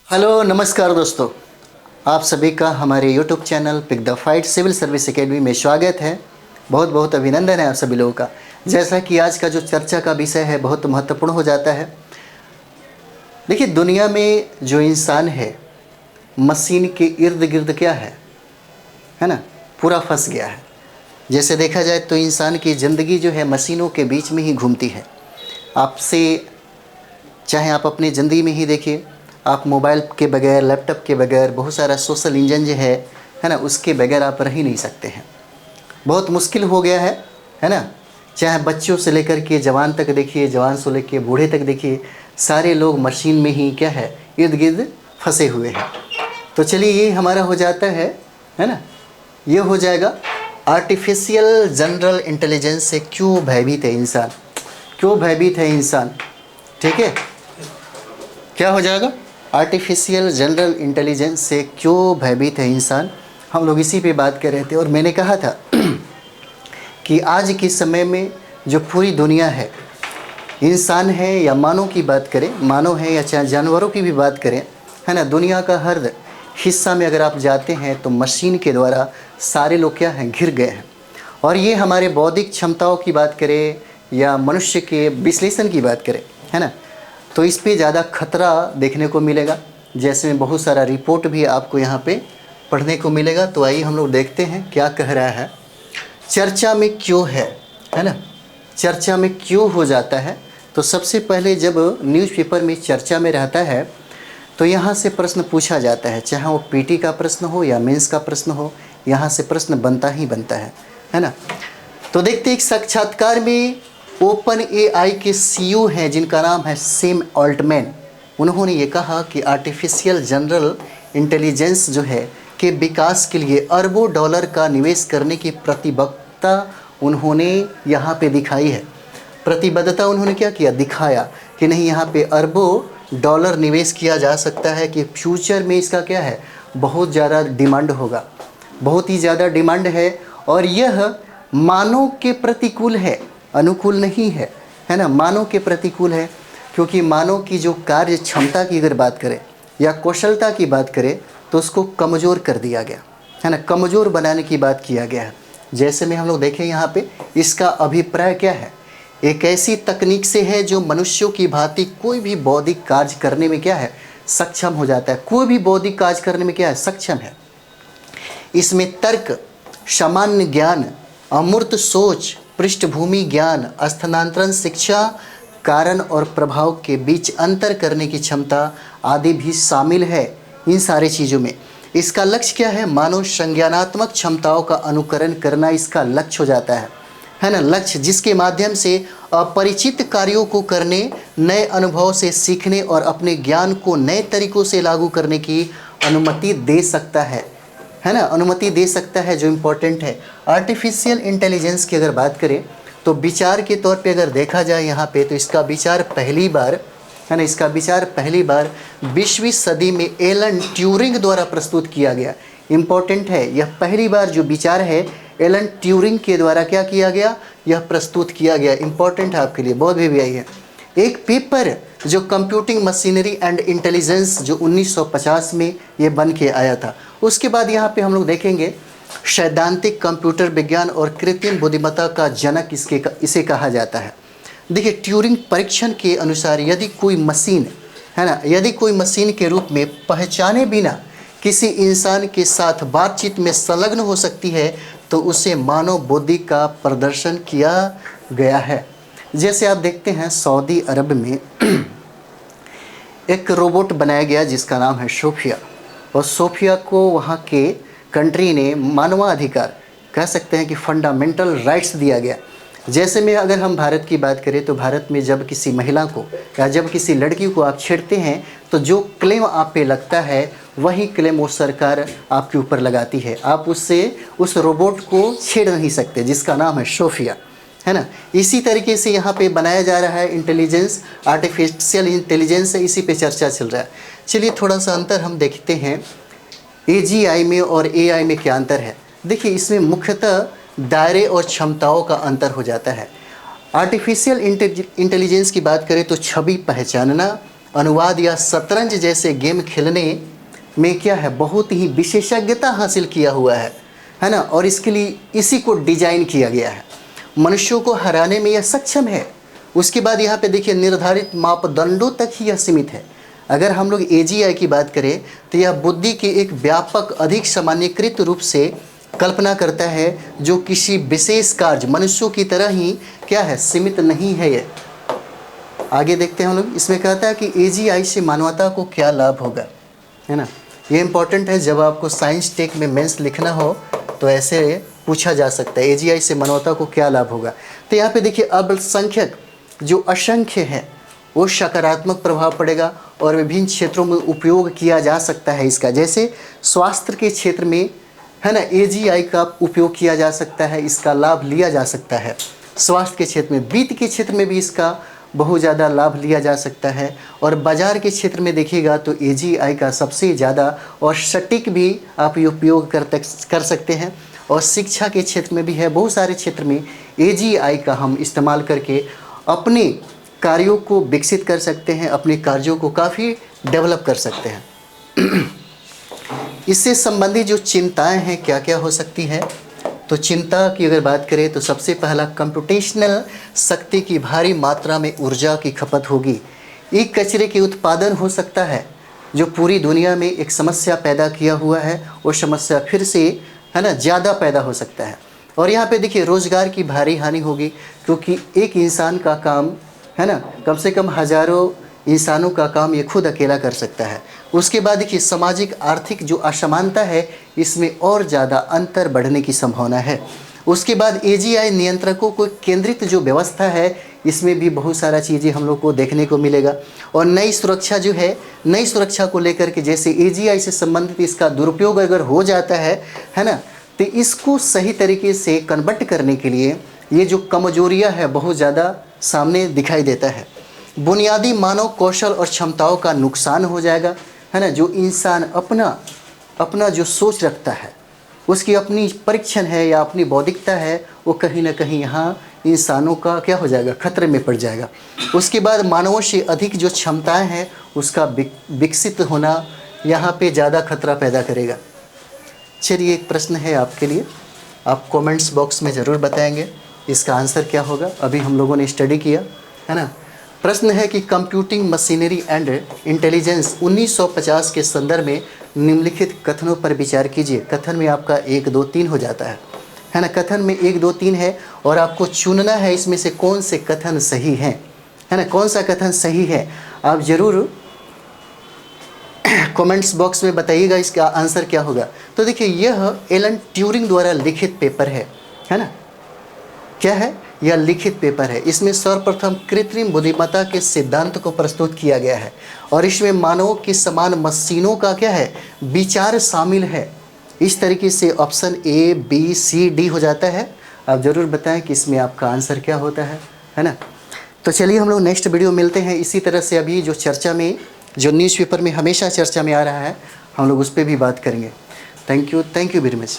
Hello नमस्कार दोस्तों, आप सभी का हमारे YouTube channel pick the fight civil service academy में स्वागत है। बहुत बहुत अभिनंदन है आप सभी लोगों का। जैसा कि आज का जो चर्चा का विषय है बहुत महत्वपूर्ण हो जाता है। देखिए, दुनिया में जो इंसान है मशीन के इर्द गिर्द क्या है ना, पूरा फंस गया है। जैसे देखा जाए तो इंसान की ज़िंदगी जो है मशीनों के बीच में ही घूमती है। आपसे चाहे आप अपनी ज़िंदगी में ही देखिए, आप मोबाइल के बगैर, लैपटॉप के बगैर, बहुत सारा सोशल इंजन जो है ना, उसके बगैर आप रह ही नहीं सकते हैं। बहुत मुश्किल हो गया है ना। चाहे बच्चों से लेकर के जवान तक देखिए, जवान से लेकर बूढ़े तक देखिए, सारे लोग मशीन में ही क्या है, इर्द गिर्द फंसे हुए हैं। तो चलिए, ये हमारा हो जाता है ना, ये हो जाएगा आर्टिफिशियल जनरल इंटेलिजेंस से क्यों भयभीत है इंसान, क्यों भयभीत है इंसान। ठीक है, क्या हो जाएगा, आर्टिफिशियल जनरल इंटेलिजेंस से क्यों भयभीत है इंसान। हम लोग इसी पे बात कर रहे थे और मैंने कहा था कि आज के समय में जो पूरी दुनिया है, इंसान है या मानव की बात करें, मानव है या चाहे जानवरों की भी बात करें, है ना, दुनिया का हर हिस्सा में अगर आप जाते हैं तो मशीन के द्वारा सारे लोग क्या हैं, घिर गए हैं। और ये हमारे बौद्धिक क्षमताओं की बात करें या मनुष्य के विश्लेषण की बात करें, है ना, तो इस पे ज़्यादा खतरा देखने को मिलेगा। जैसे में बहुत सारा रिपोर्ट भी आपको यहाँ पे पढ़ने को मिलेगा। तो आइए हम लोग देखते हैं क्या कह रहा है। चर्चा में क्यों है ना, चर्चा में क्यों हो जाता है। तो सबसे पहले जब न्यूज़पेपर में चर्चा में रहता है तो यहाँ से प्रश्न पूछा जाता है, चाहे वो पीटी का प्रश्न हो या मेंस का प्रश्न हो, यहाँ से प्रश्न बनता ही बनता है ना। तो देखते एक साक्षात्कार में ओपन एआई के सीईओ हैं जिनका नाम है सैम ऑल्टमैन। उन्होंने ये कहा कि आर्टिफिशियल जनरल इंटेलिजेंस जो है के विकास के लिए अरबों डॉलर का निवेश करने की प्रतिबद्धता उन्होंने यहाँ पे दिखाई है। प्रतिबद्धता उन्होंने क्या किया, दिखाया कि नहीं, यहाँ पे अरबों डॉलर निवेश किया जा सकता है, कि फ्यूचर में इसका क्या है, बहुत ज़्यादा डिमांड होगा, बहुत ही ज़्यादा डिमांड है। और यह मानव के प्रतिकूल है, अनुकूल नहीं है ना, मानव के प्रतिकूल है। क्योंकि मानव की जो कार्य क्षमता की अगर बात करें या कौशलता की बात करें तो उसको कमज़ोर कर दिया गया है ना, कमज़ोर बनाने की बात किया गया है। जैसे में हम लोग देखें यहाँ पे, इसका अभिप्राय क्या है, एक ऐसी तकनीक से है जो मनुष्यों की भांति कोई भी बौद्धिक कार्य करने में क्या है, सक्षम हो जाता है। कोई भी बौद्धिक कार्य करने में क्या है, सक्षम है। इसमें तर्क, सामान्य ज्ञान, अमूर्त सोच, पृष्ठभूमि ज्ञान, स्थानांतरण शिक्षा, कारण और प्रभाव के बीच अंतर करने की क्षमता आदि भी शामिल है। इन सारी चीज़ों में इसका लक्ष्य क्या है, मानव संज्ञानात्मक क्षमताओं का अनुकरण करना इसका लक्ष्य हो जाता है ना, लक्ष्य जिसके माध्यम से अपरिचित कार्यों को करने, नए अनुभव से सीखने और अपने ज्ञान को नए तरीकों से लागू करने की अनुमति दे सकता है ना, अनुमति दे सकता है, जो इम्पोर्टेंट है। आर्टिफिशियल इंटेलिजेंस की अगर बात करें तो विचार के तौर पे अगर देखा जाए यहाँ पे, तो इसका विचार पहली बार है ना, इसका विचार पहली बार 20वीं सदी में एलन ट्यूरिंग द्वारा प्रस्तुत किया गया। इम्पोर्टेंट है, यह पहली बार जो विचार है एलन ट्यूरिंग के द्वारा क्या किया गया, यह प्रस्तुत किया गया। इम्पोर्टेंट है आपके लिए, बहुत भी आई है। एक पेपर जो कंप्यूटिंग मशीनरी एंड इंटेलिजेंस जो 1950 में ये बन के आया था। उसके बाद यहाँ पे हम लोग देखेंगे सैद्धांतिक कंप्यूटर विज्ञान और कृत्रिम बुद्धिमत्ता का जनक इसे कहा जाता है। देखिए, ट्यूरिंग परीक्षण के अनुसार यदि कोई मशीन है ना, यदि कोई मशीन के रूप में पहचाने बिना किसी इंसान के साथ बातचीत में संलग्न हो सकती है तो उसे मानव बुद्धि का प्रदर्शन किया गया है। जैसे आप देखते हैं सऊदी अरब में एक रोबोट बनाया गया जिसका नाम है सोफिया, और सोफिया को वहाँ के कंट्री ने मानवाधिकार कह सकते हैं कि फंडामेंटल राइट्स दिया गया। जैसे में अगर हम भारत की बात करें तो भारत में जब किसी महिला को या जब किसी लड़की को आप छेड़ते हैं तो जो क्लेम आप पे लगता है वही क्लेम वो सरकार आपके ऊपर लगाती है। आप उससे उस रोबोट को छेड़ नहीं सकते जिसका नाम है सोफिया, है ना। इसी तरीके से यहाँ पे बनाया जा रहा है इंटेलिजेंस, आर्टिफिशियल इंटेलिजेंस, इसी पे चर्चा चल रहा है। चलिए थोड़ा सा अंतर हम देखते हैं, एजीआई में और एआई में क्या अंतर है। देखिए, इसमें मुख्यतः दायरे और क्षमताओं का अंतर हो जाता है। आर्टिफिशियल इंटेलिजेंस की बात करें तो छवि पहचानना, अनुवाद या शतरंज जैसे गेम खेलने में क्या है, बहुत ही विशेषज्ञता हासिल किया हुआ है ना। और इसके लिए इसी को डिजाइन किया गया है, मनुष्यों को हराने में यह सक्षम है। उसके बाद यहाँ पे देखिए निर्धारित मापदंडों तक ही यह सीमित है। अगर हम लोग AGI की बात करें तो यह बुद्धि के एक व्यापक अधिक सामान्यीकृत रूप से कल्पना करता है, जो किसी विशेष कार्य मनुष्यों की तरह ही क्या है, सीमित नहीं है। ये आगे देखते हैं हम लोग। इसमें कहता है कि AGI से मानवता को क्या लाभ होगा, है ना। ये इंपॉर्टेंट है, जब आपको साइंस टेक में मेंस लिखना हो तो ऐसे पूछा जा सकता है, AGI से मानवता को क्या लाभ होगा। तो यहाँ पे देखिए अल्पसंख्यक जो असंख्य है वो सकारात्मक प्रभाव पड़ेगा और विभिन्न क्षेत्रों में उपयोग किया जा सकता है इसका। जैसे स्वास्थ्य के क्षेत्र में, है ना, AGI का उपयोग किया जा सकता है, इसका लाभ लिया जा सकता है स्वास्थ्य के क्षेत्र में। वित्त के क्षेत्र में भी इसका बहुत ज़्यादा लाभ लिया जा सकता है। और बाज़ार के क्षेत्र में देखिएगा तो AGI का सबसे ज़्यादा और सटीक भी आप उपयोग कर सकते हैं। और शिक्षा के क्षेत्र में भी है, बहुत सारे क्षेत्र में AGI का हम इस्तेमाल करके अपने कार्यों को विकसित कर सकते हैं, अपने कार्यों को काफ़ी डेवलप कर सकते हैं। इससे संबंधित जो चिंताएं हैं क्या क्या हो सकती है, तो चिंता की अगर बात करें तो सबसे पहला कंप्यूटेशनल शक्ति की भारी मात्रा में ऊर्जा की खपत होगी। एक कचरे के उत्पादन हो सकता है जो पूरी दुनिया में एक समस्या पैदा किया हुआ है, वो समस्या फिर से, है ना, ज़्यादा पैदा हो सकता है। और यहाँ पे देखिए रोज़गार की भारी हानि होगी, क्योंकि एक इंसान का काम, है ना, कम से कम हज़ारों इंसानों का काम ये खुद अकेला कर सकता है। उसके बाद देखिए सामाजिक आर्थिक जो असमानता है, इसमें और ज़्यादा अंतर बढ़ने की संभावना है। उसके बाद AGI नियंत्रकों को केंद्रित जो व्यवस्था है, इसमें भी बहुत सारा चीज़ें हम लोग को देखने को मिलेगा। और नई सुरक्षा जो है, नई सुरक्षा को लेकर के, जैसे AGI से संबंधित इसका दुरुपयोग अगर हो जाता है ना, तो इसको सही तरीके से कन्वर्ट करने के लिए ये जो कमजोरियां है बहुत ज़्यादा सामने दिखाई देता है। बुनियादी मानव कौशल और क्षमताओं का नुकसान हो जाएगा, है ना। जो इंसान अपना जो सोच रखता है, उसकी अपनी परीक्षण है या अपनी बौद्धिकता है, वो कहीं ना कहीं यहाँ इंसानों का क्या हो जाएगा, खतरे में पड़ जाएगा। उसके बाद मानवों से अधिक जो क्षमताएं हैं उसका विकसित होना यहाँ पे ज़्यादा खतरा पैदा करेगा। चलिए एक प्रश्न है आपके लिए, आप कमेंट्स बॉक्स में ज़रूर बताएंगे इसका आंसर क्या होगा। अभी हम लोगों ने स्टडी किया, है ना। प्रश्न है कि कंप्यूटिंग मशीनरी एंड इंटेलिजेंस 1950 के संदर्भ में निम्नलिखित कथनों पर विचार कीजिए। कथन में आपका 1 2 3 हो जाता है ना। कथन में 1 2 3 है और आपको चुनना है इसमें से कौन से कथन सही हैं, है ना, कौन सा कथन सही है। आप ज़रूर कमेंट्स बॉक्स में बताइएगा इसका आंसर क्या होगा। तो देखिए यह एलन ट्यूरिंग द्वारा लिखित पेपर है ना। क्या है, यह लिखित पेपर है। इसमें सर्वप्रथम कृत्रिम बुद्धिमत्ता के सिद्धांत को प्रस्तुत किया गया है और इसमें मानवों की समान मशीनों का क्या है, विचार शामिल है। इस तरीके से option A B C D हो जाता है। आप ज़रूर बताएं कि इसमें आपका आंसर क्या होता है ना। तो चलिए हम लोग नेक्स्ट वीडियो मिलते हैं। इसी तरह से अभी जो चर्चा में, जो न्यूज़पेपर में हमेशा चर्चा में आ रहा है, हम लोग उस पर भी बात करेंगे। Thank you very much.